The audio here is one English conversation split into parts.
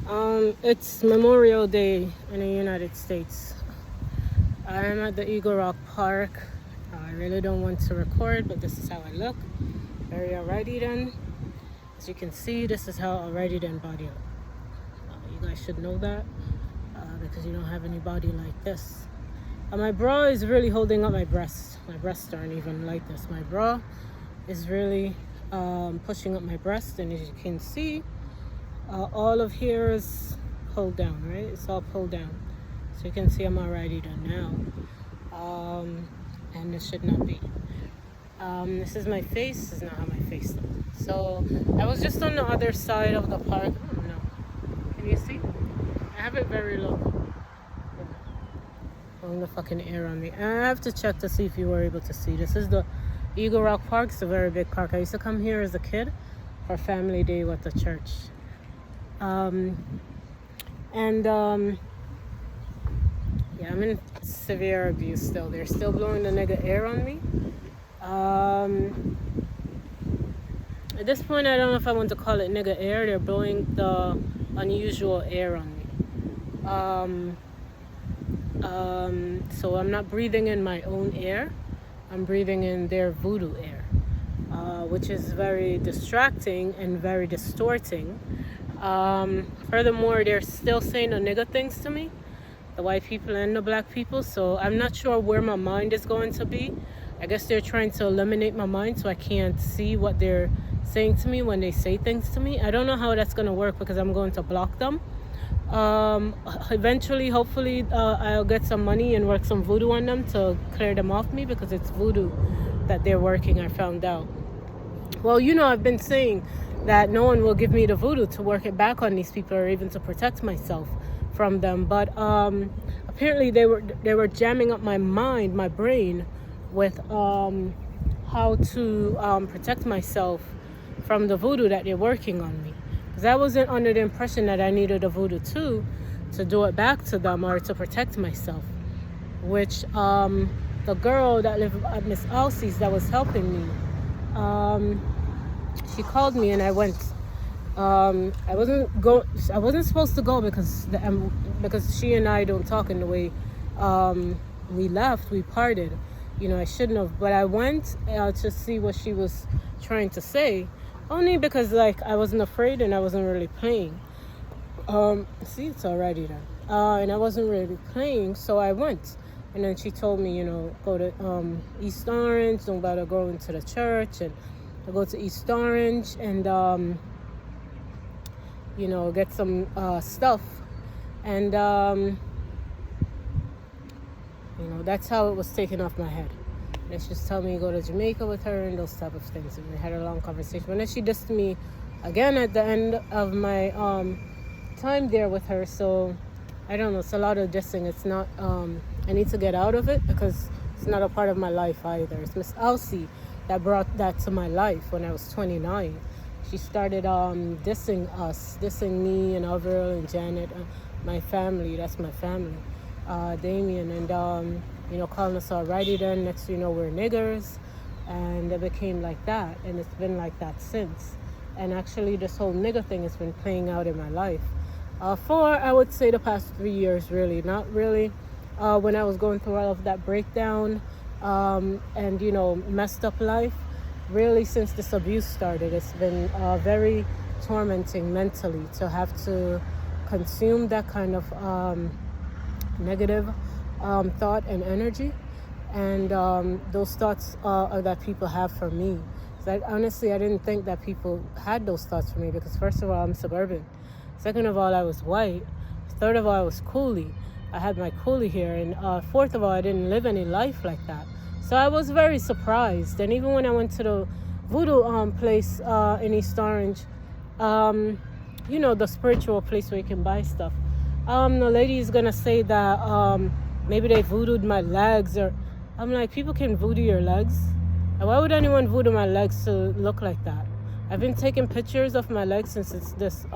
It's Memorial Day in the United States. I'm at the Eagle Rock Park. I really don't want to record, but this is how I look. Very alrighty then. As you can see, this is how alrighty then body look. You guys should know that because you don't have any body like this. My bra is really holding up my breasts. My breasts aren't even like this. My bra is really pushing up my breast, and as you can see, all of here is pulled down, right? It's all pulled down. So you can see I'm already done now. And this should not be. This is my face. This is not how my face looks. So I was just on the other side of the park. Oh, no. Can you see? I have it very low. Pulling the fucking air on me. And I have to check to see if you were able to see. This is the Eagle Rock Park. It's a very big park. I used to come here as a kid for family day with the church. Yeah, I'm in severe abuse still. They're still blowing the nigga air on me. At this point, I don't know if I want to call it nigga air. They're blowing the unusual air on me. So I'm not breathing in my own air. I'm breathing in their voodoo air, which is very distracting and very distorting. Furthermore, they're still saying the nigga things to me, the white people and the black people, so I'm not sure where my mind is going to be. I guess they're trying to eliminate my mind so I can't see what they're saying to me when they say things to me. I don't know how that's going to work because I'm going to block them. Eventually, hopefully, I'll get some money and work some voodoo on them to clear them off me, because it's voodoo that they're working, I found out. Well, I've been saying that no one will give me the voodoo to work it back on these people or even to protect myself from them. But apparently they were jamming up my mind, my brain, with how to protect myself from the voodoo that they're working on me. Because I wasn't under the impression that I needed a voodoo too to do it back to them or to protect myself. Which the girl that lived at Miss Elsie's that was helping me, she called me and I went. I wasn't supposed to go because she and I don't talk in the way we left. We parted. I shouldn't have, but I went to see what she was trying to say, only because I wasn't afraid and I wasn't really playing. See, it's already done. And I wasn't really playing, so I went. And then she told me, go to East Orange, don't bother going to the church, and I go to East Orange and get some stuff. And that's how it was taken off my head. And she just told me to go to Jamaica with her and those type of things. And we had a long conversation. And then she dissed me again at the end of my time there with her. So I don't know. It's a lot of dissing. It's not. I need to get out of it because it's not a part of my life either. It's Miss Elsie that brought that to my life when I was 29. She started dissing me and Avril and Janet, my family. That's my family. Damien, and calling us alrighty then. Next thing you know, we're niggers, and it became like that, and it's been like that since. And actually, this whole nigger thing has been playing out in my life for, I would say, the past 3 years. Really, not really when I was going through all of that breakdown and messed up life. Really, since this abuse started, it's been very tormenting mentally to have to consume that kind of negative thought and energy, and those thoughts that people have for me. So honestly, I didn't think that people had those thoughts for me, because first of all, I'm suburban. Second of all, I was white. Third of all, I was coolie. I had my coolie here. And fourth of all, I didn't live any life like that. So I was very surprised. And even when I went to the voodoo place in East Orange, the spiritual place where you can buy stuff, the lady is going to say that maybe they voodooed my legs. Or I'm like, people can voodoo your legs? And why would anyone voodoo my legs to look like that? I've been taking pictures of my legs since this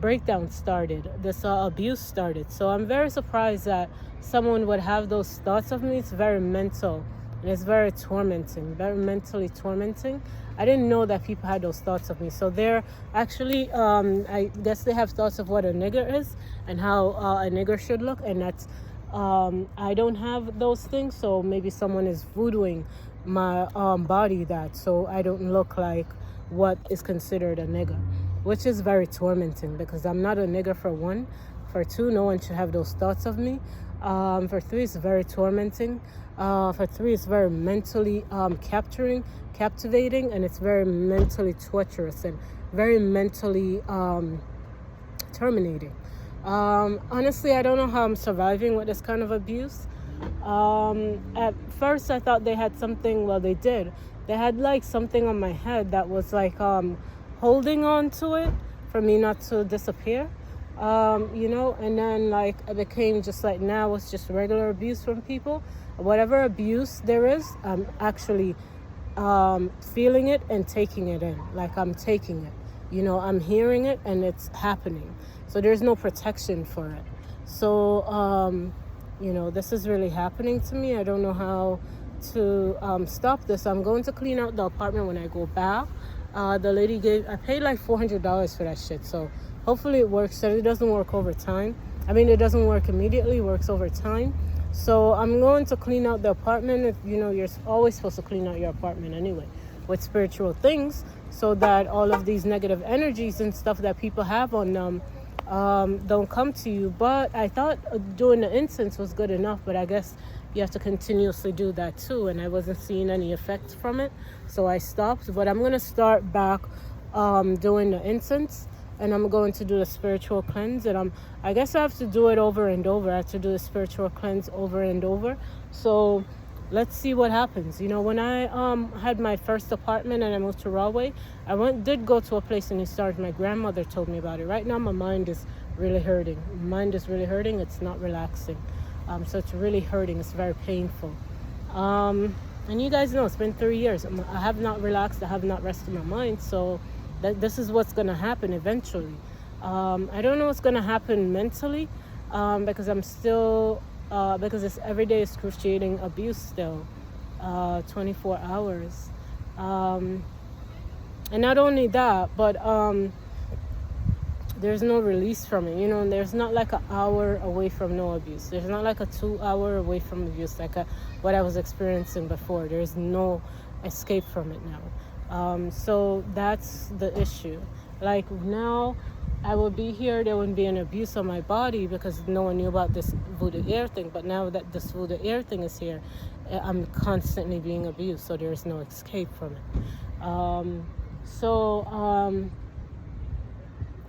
breakdown started, this abuse started. So I'm very surprised that someone would have those thoughts of me. It's very mental And it's very tormenting, very mentally tormenting. I didn't know that people had those thoughts of me. So they're actually, I guess they have thoughts of what a nigger is and how a nigger should look. And that's, I don't have those things. So maybe someone is voodooing my body that, so I don't look like what is considered a nigger, which is very tormenting because I'm not a nigger, for one. For two, no one should have those thoughts of me. For three, it's very tormenting. For three, it's very mentally captivating, and it's very mentally torturous and very mentally terminating. Honestly, I don't know how I'm surviving with this kind of abuse. At first, I thought they had something. Well, they did. They had like something on my head that was like holding on to it for me not to disappear. And then like it became just like, now it's just regular abuse from people. Whatever abuse there is, I'm actually feeling it and taking it in. Like I'm taking it, I'm hearing it and it's happening. So there's no protection for it. So, this is really happening to me. I don't know how to stop this. I'm going to clean out the apartment when I go back. The lady I paid like $400 for that shit. So hopefully it works. It doesn't work over time. I mean, it doesn't work immediately, it works over time. So I'm going to clean out the apartment. You're always supposed to clean out your apartment anyway with spiritual things, so that all of these negative energies and stuff that people have on them don't come to you. But I thought doing the incense was good enough, but I guess you have to continuously do that too, and I wasn't seeing any effects from it, so I stopped. But I'm going to start back doing the incense, and I'm going to do the spiritual cleanse, and I guess I have to do it over and over. I have to do the spiritual cleanse over and over. So let's see what happens. When I had my first apartment and I moved to Rahway, did go to a place in East Orange. My grandmother told me about it. Right now my mind is really hurting. It's not relaxing. So it's really hurting. It's very painful. And you guys know it's been 3 years. I have not relaxed. I have not rested my mind. So this is what's going to happen eventually. I don't know what's going to happen mentally, because I'm still, because it's everyday excruciating abuse still, 24 hours. And not only that, but there's no release from it. There's not like an hour away from no abuse. There's not like a 2 hour away from abuse like what I was experiencing before. There's no escape from it now. So that's the issue. Like now I would be here, there wouldn't be an abuse on my body because no one knew about this voodoo air thing. But now that this voodoo air thing is here, I'm constantly being abused, so there's no escape from it.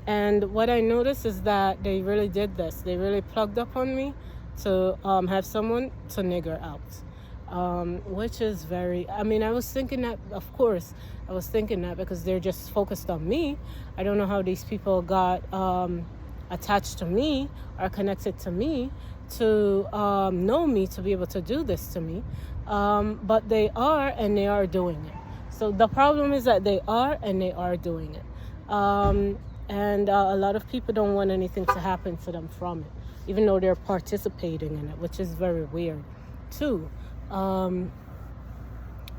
And what I noticed is that they really did this. They really plugged up on me to have someone to nigger out. Which is I was thinking that, of course, because they're just focused on me. I don't know how these people got attached to me or connected to me to know me to be able to do this to me. But they are, and they are doing it. So the problem is that they are, and they are doing it. And a lot of people don't want anything to happen to them from it, even though they're participating in it, which is very weird too.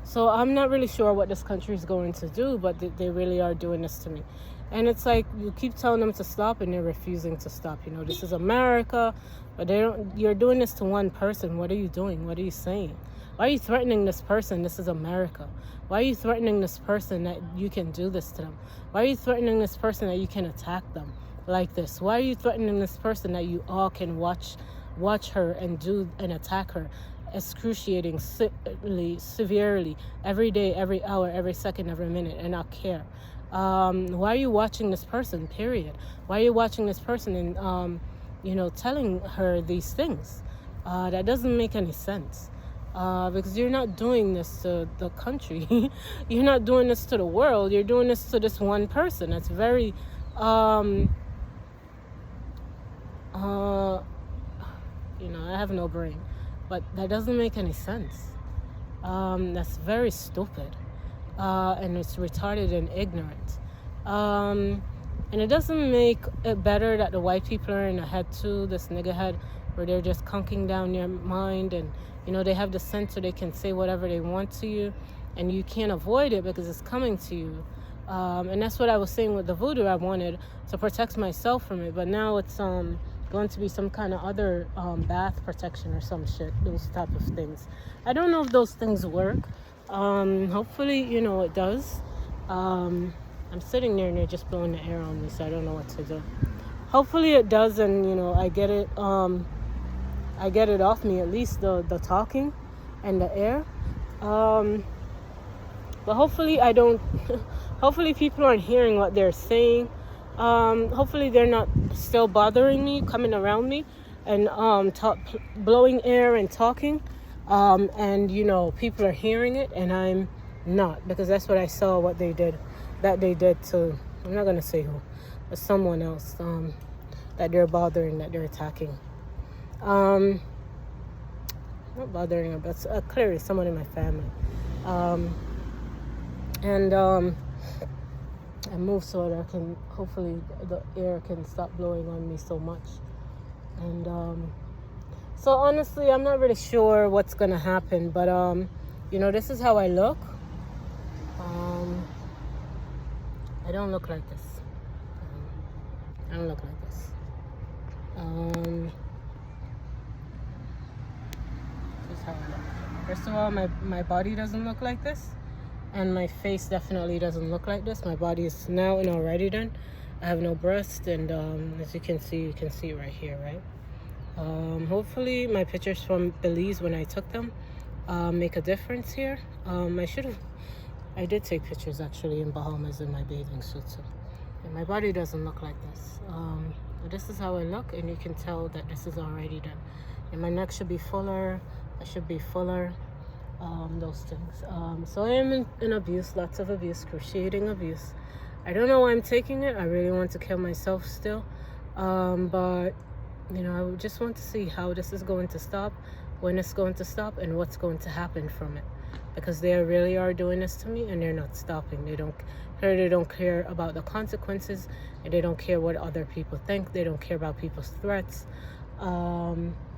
So I'm not really sure what this country is going to do, but they really are doing this to me. And it's like you keep telling them to stop and they're refusing to stop. This is America, but you're doing this to one person. What are you doing? What are you saying? Why are you threatening this person? This is America. Why are you threatening this person that you can do this to them? Why are you threatening this person that you can attack them like this? Why are you threatening this person that you all can watch her and attack her excruciating, severely, every day, every hour, every second, every minute, and not care? Why are you watching this person, period? Why are you watching this person and, telling her these things? That doesn't make any sense. Because you're not doing this to the country. You're not doing this to the world. You're doing this to this one person. That's very, I have no brain. But that doesn't make any sense. That's very stupid. And it's retarded and ignorant. And it doesn't make it better that the white people are in the head too, this nigga head, where they're just conking down your mind and You know, they have the sense so they can say whatever they want to you, and you can't avoid it because it's coming to you. And that's what I was saying with the voodoo. I wanted to protect myself from it, but now it's going to be some kind of other bath protection or some shit, those type of things. I don't know if those things work. Hopefully, you know, it does. I'm sitting there and they're just blowing the air on me, so I don't know what to do. Hopefully it does, and you know, I get it off me, at least the talking and the air. But hopefully I don't hopefully people aren't hearing what they're saying. Hopefully they're not still bothering me, coming around me and blowing air and talking. And you know, people are hearing it and I'm not, because that's what I saw what they did to, I'm not gonna say who, but someone else, that they're bothering, that they're attacking. Not bothering her, but clearly someone in my family. I move so that I can, hopefully the air can stop blowing on me so much. And so honestly, I'm not really sure what's gonna happen, but you know, this is how I look. I don't look like this. I don't look like this. This is how I look. First of all, my body doesn't look like this. And my face definitely doesn't look like this. My body is now and already done. I have no breast, and as you can see it right here, right? Hopefully my pictures from Belize when I took them make a difference here. I did take pictures actually in Bahamas in my bathing suit too. And my body doesn't look like this. This is how I look, and you can tell that this is already done. And my neck should be fuller. I should be fuller. Those things. So I am in abuse, lots of abuse, excruciating abuse. I don't know why I'm taking it. I really want to kill myself still. But, you know, I just want to see how this is going to stop, when it's going to stop, and what's going to happen from it. Because they really are doing this to me, and they're not stopping. They don't care about the consequences, and they don't care what other people think. They don't care about people's threats.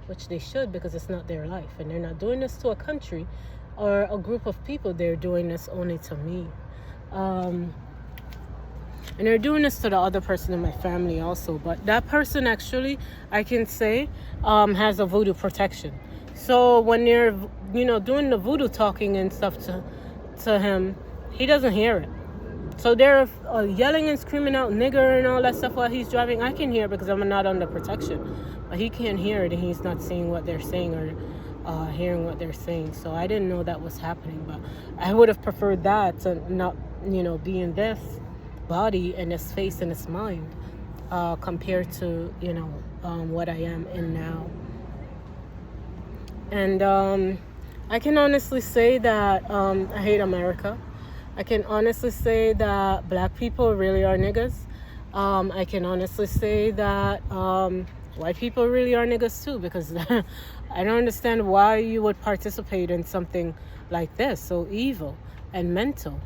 Which they should, because it's not their life, and they're not doing this to a country or a group of people. They're doing this only to me, and they're doing this to the other person in my family also. But that person actually, I can say, has a voodoo protection. So when they're, you know, doing the voodoo talking and stuff to him, he doesn't hear it. So they're yelling and screaming out nigger and all that stuff while he's driving. I can hear it because I'm not under protection. But he can't hear it, and he's not seeing what they're saying or hearing what they're saying. So I didn't know that was happening. But I would have preferred that to not, you know, be in this body and this face and this mind compared to, you know, what I am in now. And I can honestly say that I hate America. I can honestly say that black people really are niggas. I can honestly say that white people really are niggas too, because I don't understand why you would participate in something like this, so evil and mental.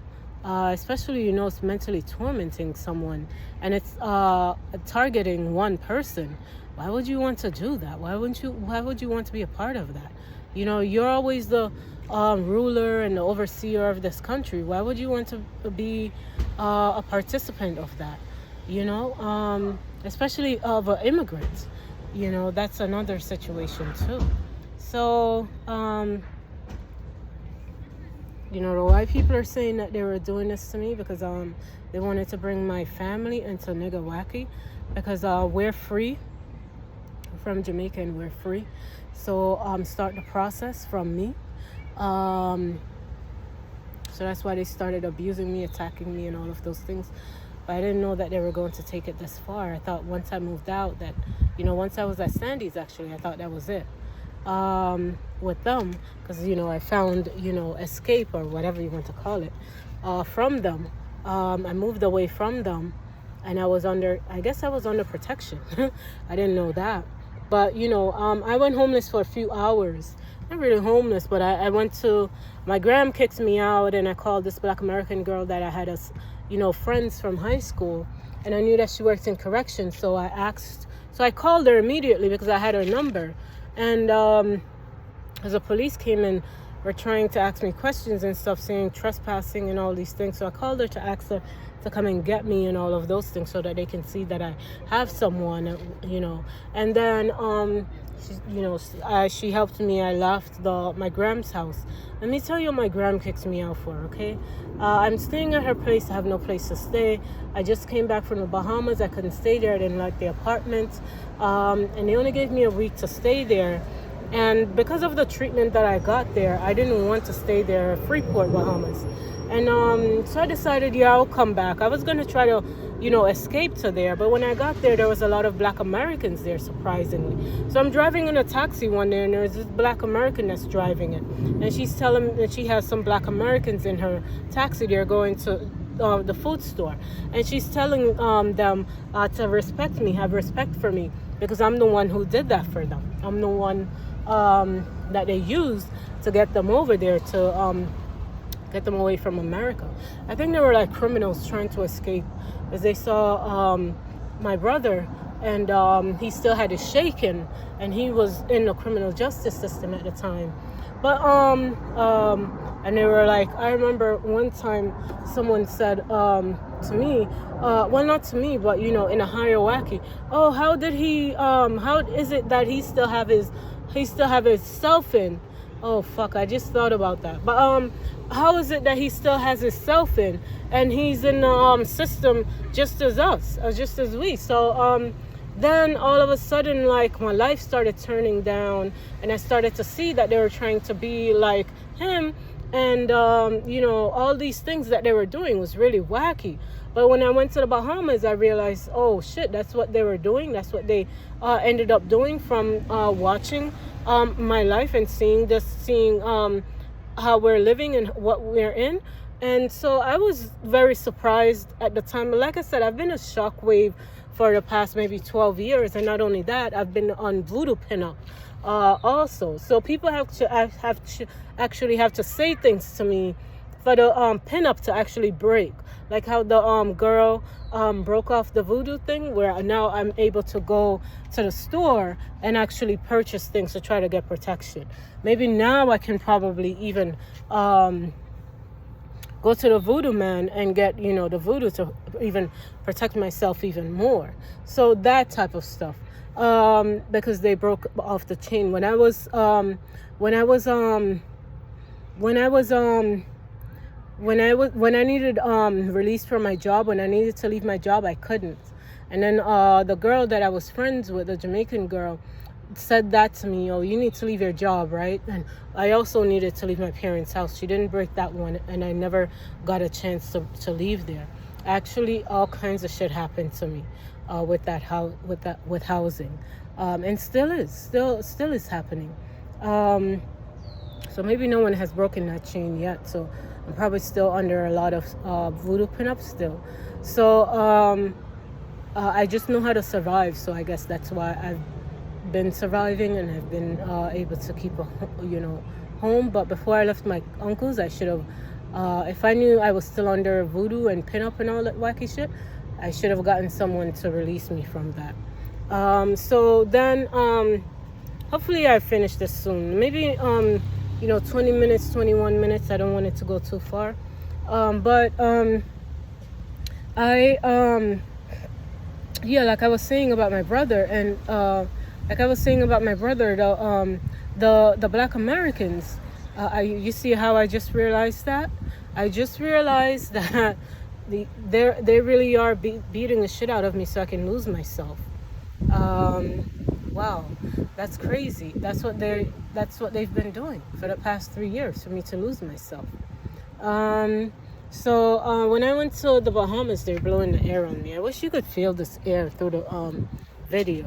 Especially, you know, it's mentally tormenting someone, and it's targeting one person. Why would you want to do that? Why would you want to be a part of that? You know, you're always the ruler and the overseer of this country. Why would you want to be a participant of that? You know, especially of an immigrant. You know, that's another situation too. So, you know, the white people are saying that they were doing this to me because they wanted to bring my family into nigga wacky, because we're free. I'm from Jamaica and we're free. So start the process from me. So that's why they started abusing me, attacking me, and all of those things. But I didn't know that they were going to take it this far. I thought once I moved out that, you know, once I was at Sandy's, actually, I thought that was it with them. Because, you know, I found, you know, escape or whatever you want to call it from them. I moved away from them, and I guess I was under protection. I didn't know that. But, you know, I went homeless for a few hours. Not really homeless, but I went to, my gram kicked me out, and I called this Black American girl that I had as, you know, friends from high school, and I knew that she worked in corrections. So I called her immediately because I had her number, and I because the police came and were trying to ask me questions and stuff, saying trespassing and all these things. So I called her to ask her to come and get me and all of those things, so that they can see that I have someone, And then she helped me. I left my grand's house. Let me tell you what my grand kicks me out for, okay? I'm staying at her place. I have no place to stay. I just came back from the Bahamas. I couldn't stay there. I didn't like the apartment. And they only gave me a week to stay there. And because of the treatment that I got there, I didn't want to stay there at Freeport, Bahamas. And so I decided, I'll come back. I was going to try to, escape to there. But when I got there was a lot of Black Americans there, surprisingly. So I'm driving in a taxi one day, and there's this Black American that's driving it. And she's telling me that she has some Black Americans in her taxi. They're going to the food store. And she's telling them to respect me, have respect for me, because I'm the one who did that for them. I'm the one that they used to get them over there, to get them away from America. I think they were like criminals trying to escape, as they saw my brother, and he still had his shaken, and he was in the criminal justice system at the time. But and they were like, I remember one time someone said to me, well, not to me, but in a hierarchy, oh, how is it that he still have his self in? Oh fuck, I just thought about that. But how is it that he still has his self in, and he's in the system just as us, or just as we? So then all of a sudden, like, my life started turning down, and I started to see that they were trying to be like him, and all these things that they were doing was really wacky. But when I went to the Bahamas, I realized, oh shit, that's what they were doing. That's what they ended up doing from watching my life and seeing how we're living and what we're in. And so I was very surprised at the time. But like I said, I've been a shockwave for the past maybe 12 years. And not only that, I've been on voodoo pinup also. So people have to actually have to say things to me for the pinup to actually break. Like how the girl broke off the voodoo thing, where now I'm able to go to the store and actually purchase things to try to get protection. Maybe now I can probably even go to the voodoo man and get, the voodoo to even protect myself even more. So that type of stuff. Because they broke off the chain. When I needed release from my job, when I needed to leave my job, I couldn't. And then the girl that I was friends with, the Jamaican girl, said that to me, oh, you need to leave your job, right? And I also needed to leave my parents' house. She didn't break that one, and I never got a chance to leave there. Actually, all kinds of shit happened to me with housing, and still is happening. So maybe no one has broken that chain yet. So I'm probably still under a lot of voodoo pinup still. So I just know how to survive. So I guess that's why I've been surviving, and I've been able to keep a home. But before I left my uncle's, I should have, if I knew I was still under voodoo and pinup and all that wacky shit, I should have gotten someone to release me from that. So then hopefully I finish this soon. Maybe 20 minutes, 21 minutes. I don't want it to go too far. Like I was saying about my brother, and the Black Americans, you see how I just realized that? I just realized that they really are beating the shit out of me so I can lose myself. Wow, that's crazy. That's what they've been doing for the past 3 years, for me to lose myself. So when I went to the Bahamas, they were blowing the air on me. I wish you could feel this air through the video.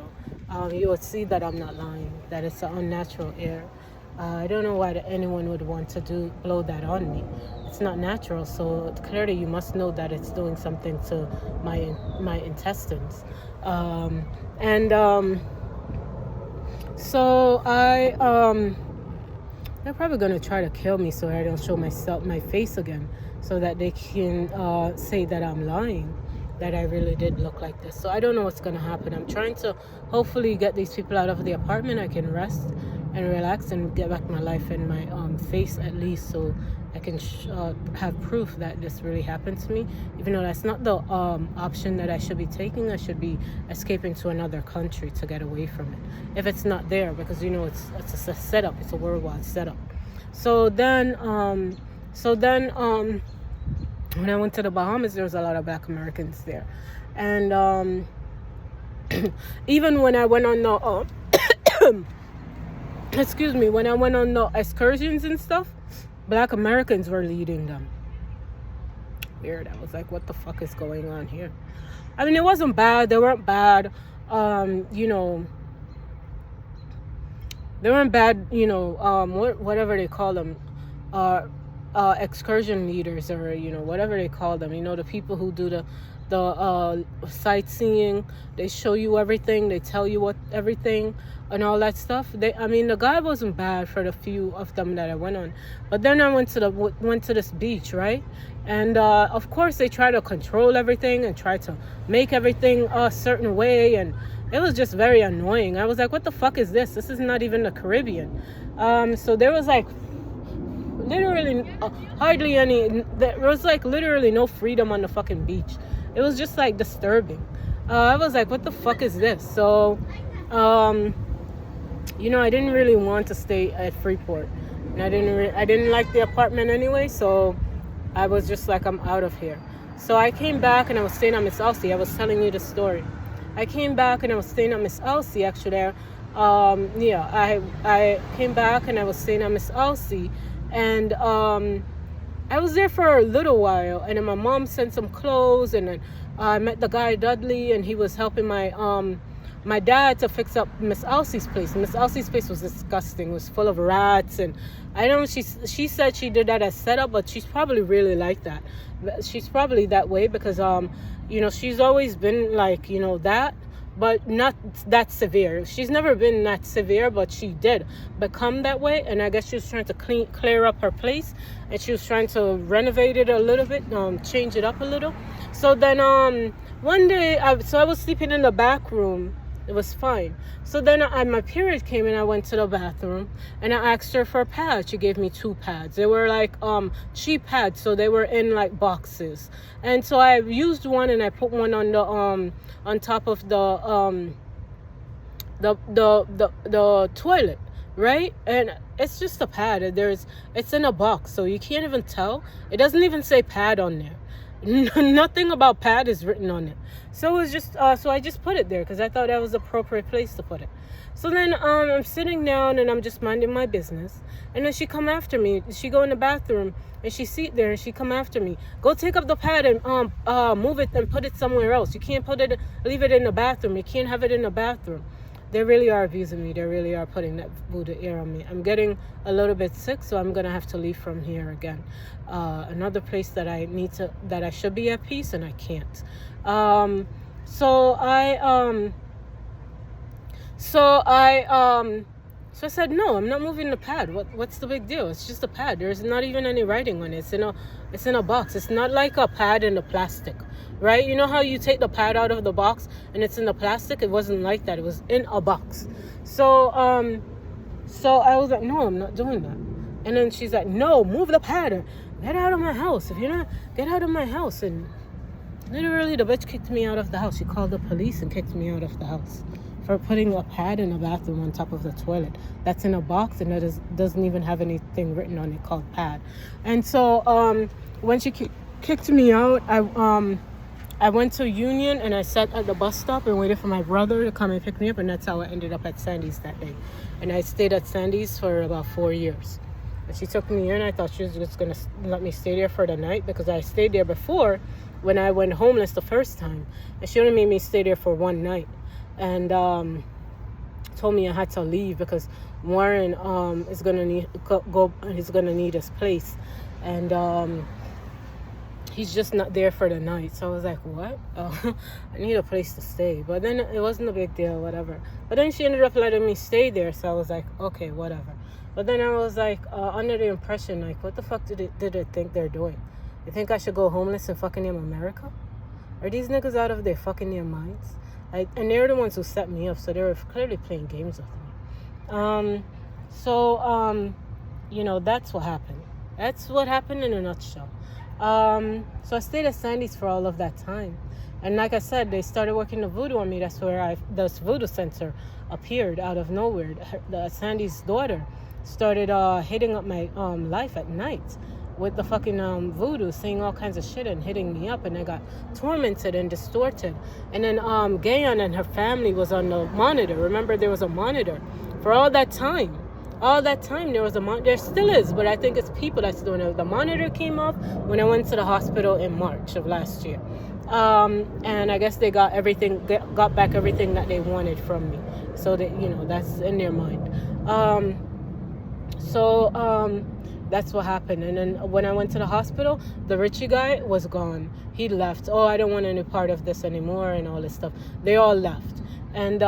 You would see that I'm not lying, that it's an unnatural air. I don't know why anyone would want to blow that on me. It's not natural, so clearly you must know that it's doing something to my intestines. So they're probably going to try to kill me so I don't show my face again, so that they can say that I'm lying, that I really did look like this. So I don't know what's going to happen. I'm trying to hopefully get these people out of the apartment. I can rest and relax and get back my life and my face at least, so I can have proof that this really happened to me, even though that's not the option that I should be taking. I should be escaping to another country to get away from it if it's not there, because it's a setup. It's a worldwide setup. So then when I went to the Bahamas, there was a lot of Black Americans there, and even when I went on the excuse me, when I went on the excursions and stuff, Black Americans were leading them. Weird. I was like, what the fuck is going on here? I mean, it wasn't bad. They weren't bad. They weren't bad, whatever they call them, excursion leaders, or, whatever they call them. The people who do the sightseeing. They show you everything. They tell you everything and all that stuff. The guy wasn't bad for the few of them that I went on. But then I went to this beach, right? And of course they try to control everything and try to make everything a certain way, and it was just very annoying. I was like, what the fuck is this? This is not even the Caribbean. So there was like literally hardly any. There was like literally no freedom on the fucking beach. It was just like disturbing. I was like, what the fuck is this? So, I didn't really want to stay at Freeport, and I didn't like the apartment anyway. So I was just like, I'm out of here. So I came back and I was staying at Miss Elsie. I was telling you the story. I came back and I was staying at Miss Elsie actually. I came back and I was staying at Miss Elsie, and I was there for a little while, and then my mom sent some clothes, and then I met the guy Dudley, and he was helping my dad to fix up Miss Elsie's place. Miss Elsie's place was disgusting. It was full of rats, and I know she said she did that as setup, but she's probably really like that. She's probably that way because she's always been like that, but not that severe. She's never been that severe, but she did become that way, and I guess she was trying to clear up her place, and she was trying to renovate it a little bit, change it up a little. So then one day, I was sleeping in the back room. It was fine. So then my period came and I went to the bathroom and I asked her for a pad. She gave me 2 pads. They were like cheap pads, so they were in like boxes. And so I used one and I put one on the on top of the toilet, right? And it's just a pad. It's in a box, so you can't even tell. It doesn't even say pad on there. Nothing about pad is written on it. So it was just so I just put it there because I thought that was the appropriate place to put it. So then I'm sitting down and I'm just minding my business, and then she come after me. She go in the bathroom and she sit there and she come after me. Go take up the pad and move it and put it somewhere else. You can't leave it in the bathroom. You can't have it in the bathroom. They really are abusing me. They really are putting that voodoo air on me. I'm getting a little bit sick, so I'm gonna have to leave from here again. Another place that I should be at peace, and I can't. So I said, no, I'm not moving the pad. What's the big deal? It's just a pad. There's not even any writing on it. It's in a box. It's not like a pad in the plastic, right? You know how you take the pad out of the box and it's in the plastic? It wasn't like that. It was in a box. So I was like, no, I'm not doing that. And then she's like, no, move the pad. Get out of my house. If you're not, get out of my house. And literally the bitch kicked me out of the house. She called the police and kicked me out of the house for putting a pad in a bathroom on top of the toilet. That's in a box and that doesn't even have anything written on it called pad. And so when she kicked me out, I went to Union and I sat at the bus stop and waited for my brother to come and pick me up, and that's how I ended up at Sandy's that day. And I stayed at Sandy's for about 4 years. And she took me in. I thought she was just going to let me stay there for the night because I stayed there before when I went homeless the first time. And she only made me stay there for one night. And told me I had to leave because Warren is gonna need his place, and he's just not there for the night. So I was like, what? I need a place to stay. But then it wasn't a big deal, whatever. But then she ended up letting me stay there, so I was like, okay, whatever. But then I was like under the impression, like, what the fuck did they think they're doing? They think I should go homeless in fucking America? Are these niggas out of their fucking their minds? And they're the ones who set me up, so they were clearly playing games with me. So, that's what happened. That's what happened in a nutshell. So I stayed at Sandy's for all of that time. And like I said, they started working the voodoo on me. That's where this voodoo center appeared out of nowhere. Sandy's daughter started hitting up my life at night with the fucking voodoo, saying all kinds of shit and hitting me up. And I got tormented and distorted. And then Gayon and her family was on the monitor. Remember, there was a monitor for all that time. All that time there was there still is, but I think it's people that's doing it. The monitor came off when I went to the hospital in March of last year. And I guess they got back everything that they wanted from me. So that, that's in their mind. That's what happened. And then when I went to the hospital, the Richie guy was gone. He left. Oh, I don't want any part of this anymore and all this stuff. They all left. And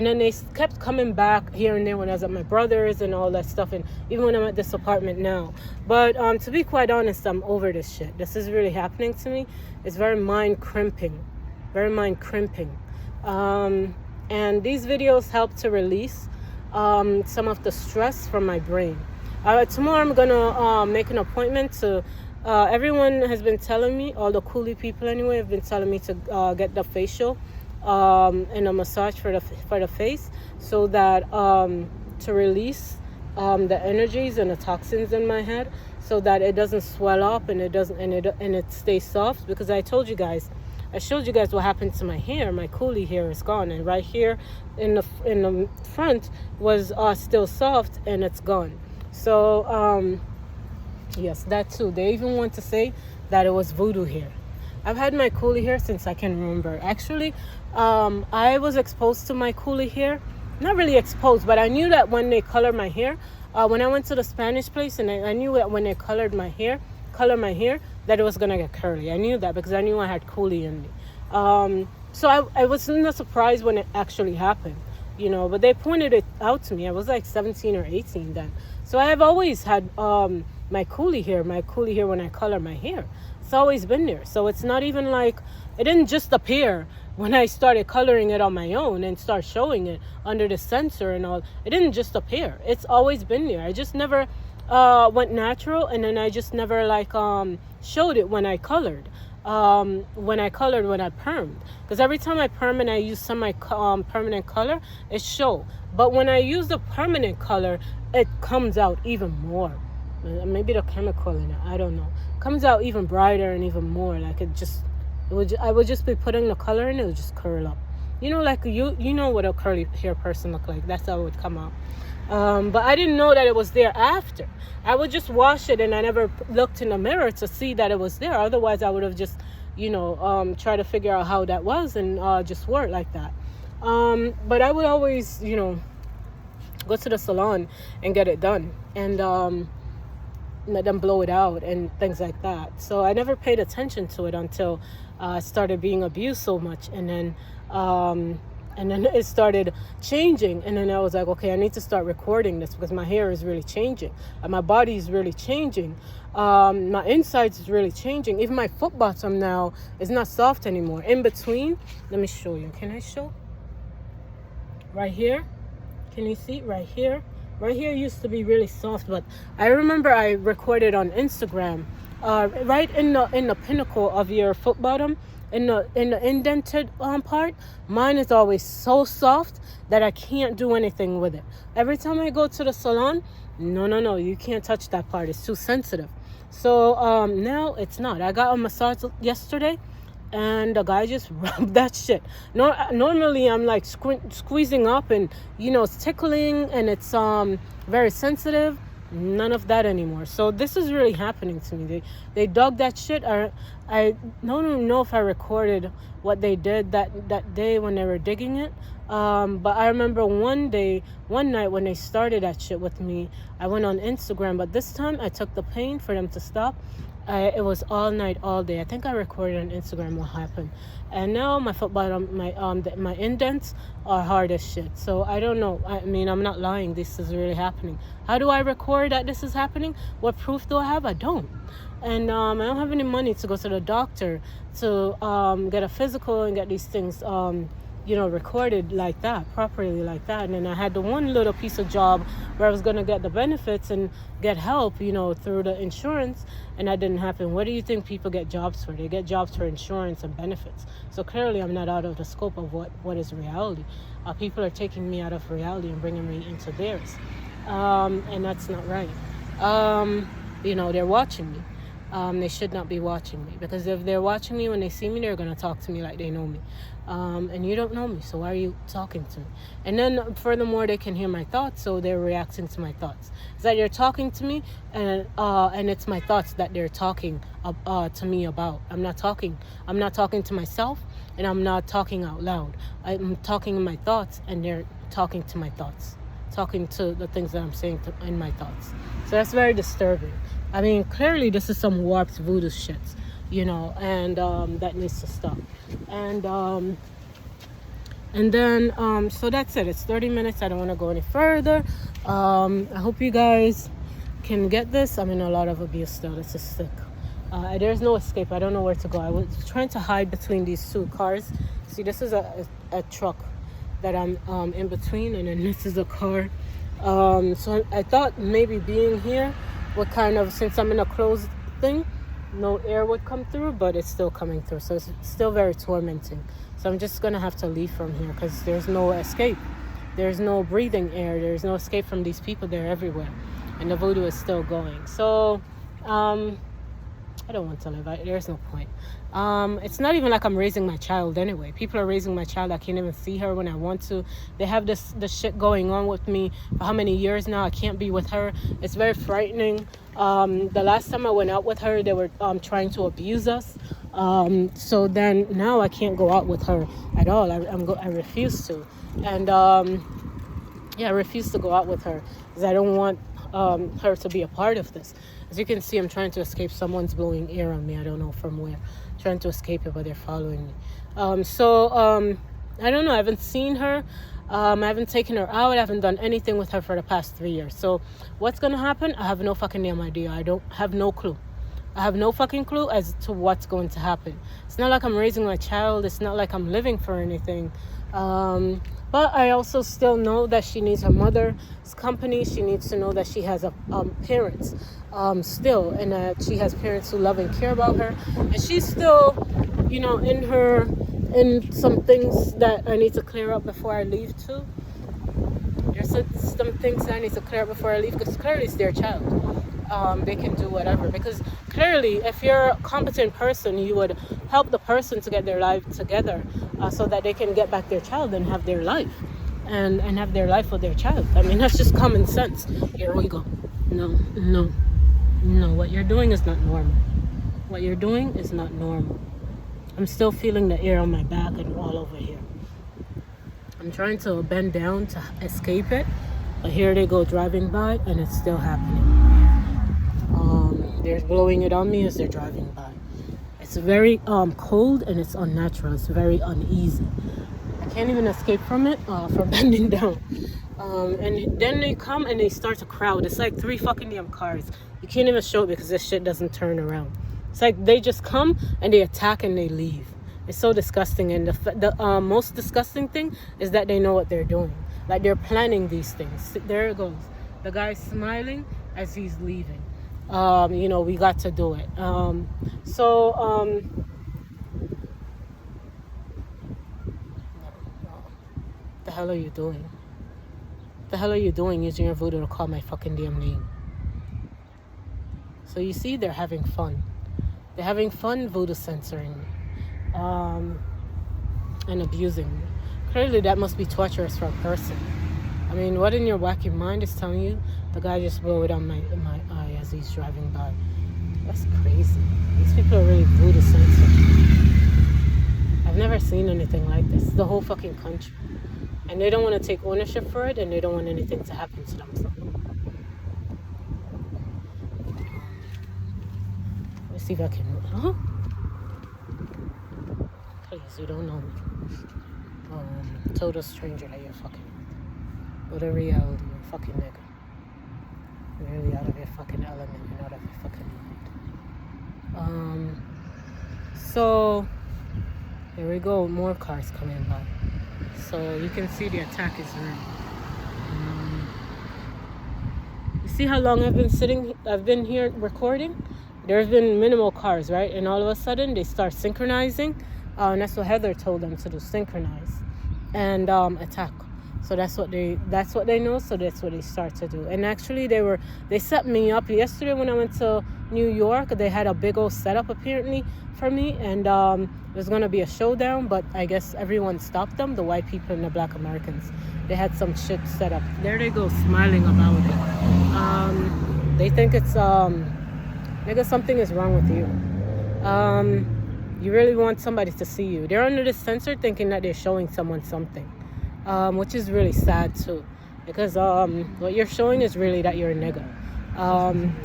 then they kept coming back here and there when I was at my brother's and all that stuff, and even when I'm at this apartment now. But to be quite honest, I'm over this shit. This is really happening to me. It's very mind crimping. Very mind crimping. And these videos help to release some of the stress from my brain. Tomorrow I'm going to make an appointment to... everyone has been telling me, all the coolie people anyway, have been telling me to get the facial and a massage for the face, so that to release the energies and the toxins in my head, so that it doesn't swell up and it stays soft. Because I showed you guys what happened to my hair. My coolie hair is gone, and right here in the front was still soft, and it's gone. So yes, that too. They even want to say that it was voodoo hair. I've had my coolie hair since I can remember. Actually, I was exposed to my coolie hair. Not really exposed, but I knew that when they colored my hair, when I went to the Spanish place, and I knew that when they colored my hair, that it was going to get curly. I knew that because I knew I had coolie in me. So I was not surprised when it actually happened, but they pointed it out to me. I was like 17 or 18 then. So I have always had my coolie hair when I color my hair. It's always been there. So it's not even like, it didn't just appear when I started coloring it on my own and start showing it under the sensor and all. It didn't just appear. It's always been there. I just never went natural, and then I just never showed it when I colored. When I permed. Because every time I perm and I use some of my permanent color, it show. But when I use the permanent color, it comes out even more. Maybe the chemical in it, I don't know. Comes out even brighter and even more. Like I would just be putting the color in, it would just curl up. Like you know what a curly hair person look like. That's how it would come out. But I didn't know that it was there after. I would just wash it, and I never looked in the mirror to see that it was there. Otherwise, I would have just, try to figure out how that was and just wear it like that. But I would always, go to the salon and get it done, and let them blow it out and things like that. So I never paid attention to it until I started being abused so much, and then it started changing, and then I was like, okay, I need to start recording this because my hair is really changing, and my body is really changing, my insides is really changing. Even my foot bottom now is not soft anymore. In between, let me show you. Can I show? Right here, can you see? Right here used to be really soft, but I remember I recorded on Instagram, right in the pinnacle of your foot bottom, in the indented part, mine is always so soft that I can't do anything with it. Every time I go to the salon, no, you can't touch that part. It's too sensitive. So now it's not. I got a massage yesterday, and the guy just rubbed that shit. Normally I'm like squeezing up, and it's tickling, and it's very sensitive. None of that anymore. So this is really happening to me. They dug that shit. I don't even know if I recorded what they did that day when they were digging it. But I remember one night when they started that shit with me, I went on Instagram, but this time I took the pain for them to stop. It was all night, all day. I think I recorded on Instagram what happened. And now my foot bottom, my indents are hard as shit. So I don't know. I mean, I'm not lying. This is really happening. How do I record that this is happening? What proof do I have? I don't. And I don't have any money to go to the doctor to get a physical and get these things recorded like that, properly like that. And then I had the one little piece of job where I was going to get the benefits and get help, through the insurance, and that didn't happen. What do you think people get jobs for? They get jobs for insurance and benefits. So clearly I'm not out of the scope of what is reality. People are taking me out of reality and bringing me into theirs. And that's not right. They're watching me. They should not be watching me, because if they're watching me, when they see me, they're going to talk to me like they know me. And you don't know me, so why are you talking to me? And then furthermore, they can hear my thoughts, so they're reacting to my thoughts. It's that they're talking to me, and it's my thoughts that they're talking to me about. I'm not talking to myself, and I'm not talking out loud. I'm talking in my thoughts, and they're talking to my thoughts, talking to the things that I'm saying in my thoughts. So that's very disturbing. I mean, clearly this is some warped voodoo shit, and that needs to stop. And then so that's it. It's 30 minutes. I don't want to go any further. I hope you guys can get this. I'm in a lot of abuse still. This is sick. There's no escape. I don't know where to go. I was trying to hide between these two cars. See, this is a truck that I'm in between, and then this is a car. So I thought maybe being here would kind of, since I'm in a closed thing, no air would come through, but it's still coming through. So it's still very tormenting. So I'm just going to have to leave from here, because there's no escape. There's no breathing air. There's no escape from these people. They're everywhere. And the voodoo is still going. So I don't want to live. There's no point. It's not even like I'm raising my child anyway. People are raising my child. I can't even see her when I want to. They have this shit going on with me for how many years now? I can't be with her. It's very frightening. The last time I went out with her, they were trying to abuse us. So then now I can't go out with her at all. I refuse to. And I refuse to go out with her, because I don't want her to be a part of this. As you can see, I'm trying to escape. Someone's blowing air on me. I don't know from where. I'm trying to escape it, but they're following me. I don't know. I haven't seen her. I haven't taken her out. I haven't done anything with her for the past 3 years. So what's going to happen? I have no fucking damn idea. I don't have no clue. I have no fucking clue as to what's going to happen. It's not like I'm raising my child. It's not like I'm living for anything. But I also still know that she needs her mother's company. She needs to know that she has parents still, and that she has parents who love and care about her. And she's still, in some things that I need to clear up before I leave too. There's some things that I need to clear up before I leave, because clearly it's their child. They can do whatever, because clearly if you're a competent person, you would help the person to get their life together, so that they can get back their child and have their life and have their life with their child. I mean, that's just common sense. Here we go. No, what you're doing is not normal. What you're doing is not normal. I'm still feeling the air on my back and all over here. I'm trying to bend down to escape it, but here they go driving by, and it's still happening. They're blowing it on me as they're driving by. It's very cold, and it's unnatural. It's very uneasy. I can't even escape from it from bending down. And then they come and they start to crowd. It's like 3 fucking damn cars. You can't even show it because this shit doesn't turn around. It's like they just come and they attack and they leave. It's so disgusting. And the most disgusting thing is that they know what they're doing. Like, they're planning these things. There it goes. The guy's smiling as he's leaving. We got to do it. What the hell are you doing? What the hell are you doing using your voodoo to call my fucking damn name? So you see, they're having fun. They're having fun voodoo censoring me. And abusing me. Clearly that must be torturous for a person. I mean, what in your wacky mind is telling you the guy just blew it on my eye as he's driving by? That's crazy. These people are really voodoo censoring. I've never seen anything like this. The whole fucking country. And they don't want to take ownership for it, and they don't want anything to happen to them. Let's see if I can... Huh? Please, you don't know me. Total stranger that you're fucking. But in reality, you're a fucking nigga. You're really out of your fucking element. You're out of your fucking mind. So, here we go. More cars coming by. So you can see the attack is real. You see how long I've been here recording? There's been minimal cars, right? And all of a sudden they start synchronizing. And that's what Heather told them to do, synchronize and attack. So that's what they know, so that's what they start to do. And actually they set me up yesterday when I went to New York. They had a big old setup apparently for me, and it was gonna be a showdown, but I guess everyone stopped them, the white people and the black Americans. They had some shit set up. There they go, smiling about it. They think it's nigga, something is wrong with you. You really want somebody to see you. They're under this censor thinking that they're showing someone something. Which is really sad too, because what you're showing is really that you're a nigga.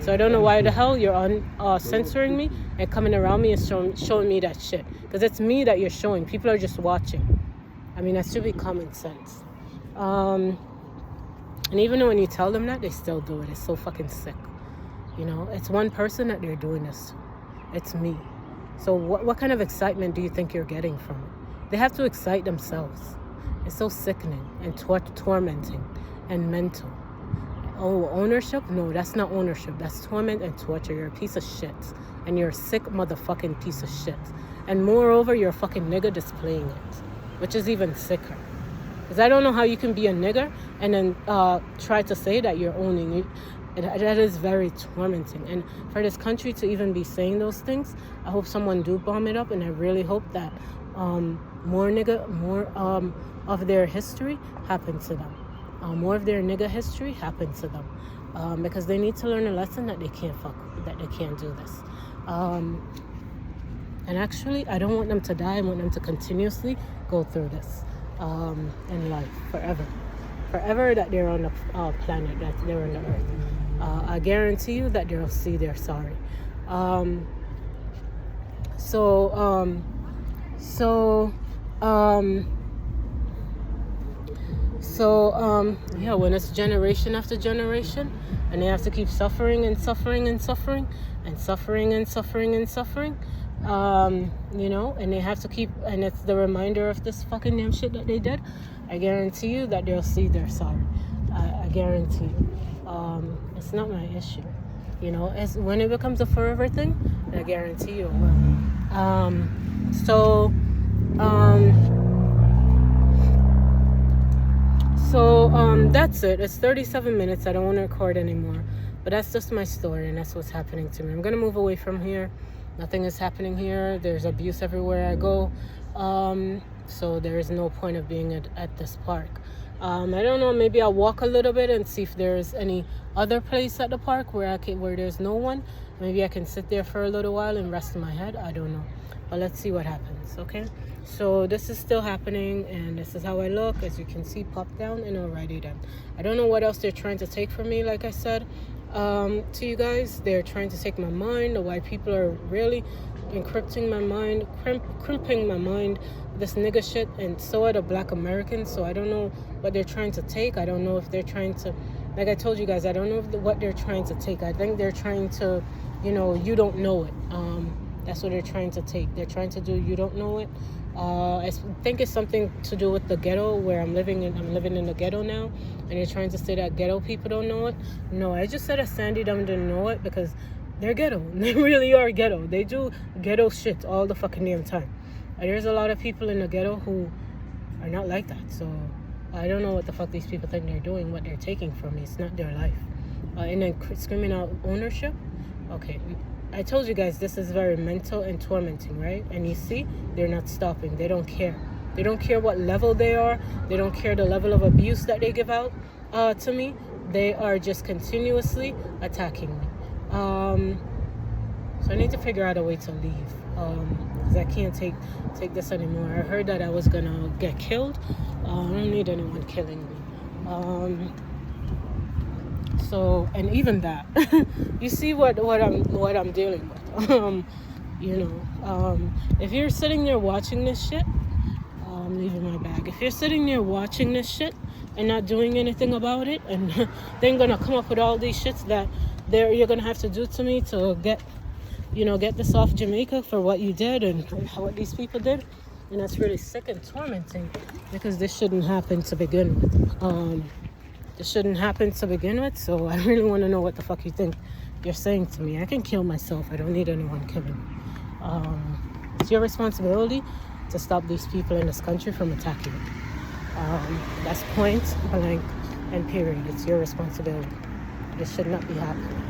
So I don't know why the hell you're censoring me and coming around me and showing me that shit, because it's me that you're showing. People are just watching. I mean, that should be common sense. And even when you tell them that, they still do it. It's so fucking sick. You know, it's one person that they're doing this to. It's me. So what kind of excitement do you think you're getting from it? They have to excite themselves. It's so sickening and tormenting and mental. Oh, ownership? No, that's not ownership. That's torment and torture. You're a piece of shit. And you're a sick motherfucking piece of shit. And moreover, you're a fucking nigger displaying it, which is even sicker. Because I don't know how you can be a nigger and then try to say that you're owning it. That is very tormenting. And for this country to even be saying those things, I hope someone do bomb it up. And I really hope that more of their history happened to them. More of their nigga history happened to them, because they need to learn a lesson that they can't do this. And actually, I don't want them to die. I want them to continuously go through this in life forever that they're on the planet, that they're on the earth. I guarantee you that they'll see their sorry. When it's generation after generation, and they have to keep suffering and suffering and suffering and suffering and suffering and suffering, and they have to keep, and it's the reminder of this fucking damn shit that they did, I guarantee you that they'll see their sorry. I guarantee you. It's not my issue. As when it becomes a forever thing, I guarantee you it will. That's it. It's 37 minutes. I don't want to record anymore. But that's just my story, and that's what's happening to me. I'm going to move away from here. Nothing is happening here. There's abuse everywhere I go. So there is no point of being at this park. I don't know. Maybe I'll walk a little bit and see if there's any other place at the park where there's no one. Maybe I can sit there for a little while and rest my head. I don't know. But let's see what happens, okay? So this is still happening, and this is how I look. As you can see, pop down, and alrighty then. I don't know what else they're trying to take from me, like I said to you guys. They're trying to take my mind. The white people are really encrypting my mind, crimping my mind, this nigga shit, and so are the black Americans. So I don't know what they're trying to take. I don't know if they're trying to, like I told you guys, I don't know what they're trying to take. I think they're trying to, you don't know it. That's what they're trying to take. They're trying to do you don't know it. I think it's something to do with the ghetto where I'm living in. I'm living in the ghetto now, and they're trying to say that ghetto people don't know it. No, I just said that Sandy Dumb didn't know it because they're ghetto. They really are ghetto. They do ghetto shit all the fucking damn time. There's a lot of people in the ghetto who are not like that. So I don't know what the fuck these people think they're doing, what they're taking from me. It's not their life. And then screaming out ownership. Okay. I told you guys this is very mental and tormenting, right? And you see, they're not stopping. They don't care. They don't care what level they are. They don't care the level of abuse that they give out to me. They are just continuously attacking me. So I need to figure out a way to leave. Because I can't take this anymore. I heard that I was gonna get killed. I don't need anyone killing me. So, and even that, you see what I'm dealing with. If you're sitting there watching this shit, I'm leaving my bag. If you're sitting there watching this shit and not doing anything about it, and then gonna come up with all these shits that you're gonna have to do to me to get this off Jamaica for what you did and what these people did, And that's really sick and tormenting because this shouldn't happen to begin with. This shouldn't happen to begin with, so I really want to know what the fuck you think you're saying to me. I can kill myself. I don't need anyone killing me. It's your responsibility to stop these people in this country from attacking you. That's point blank and period. It's your responsibility. This should not be happening.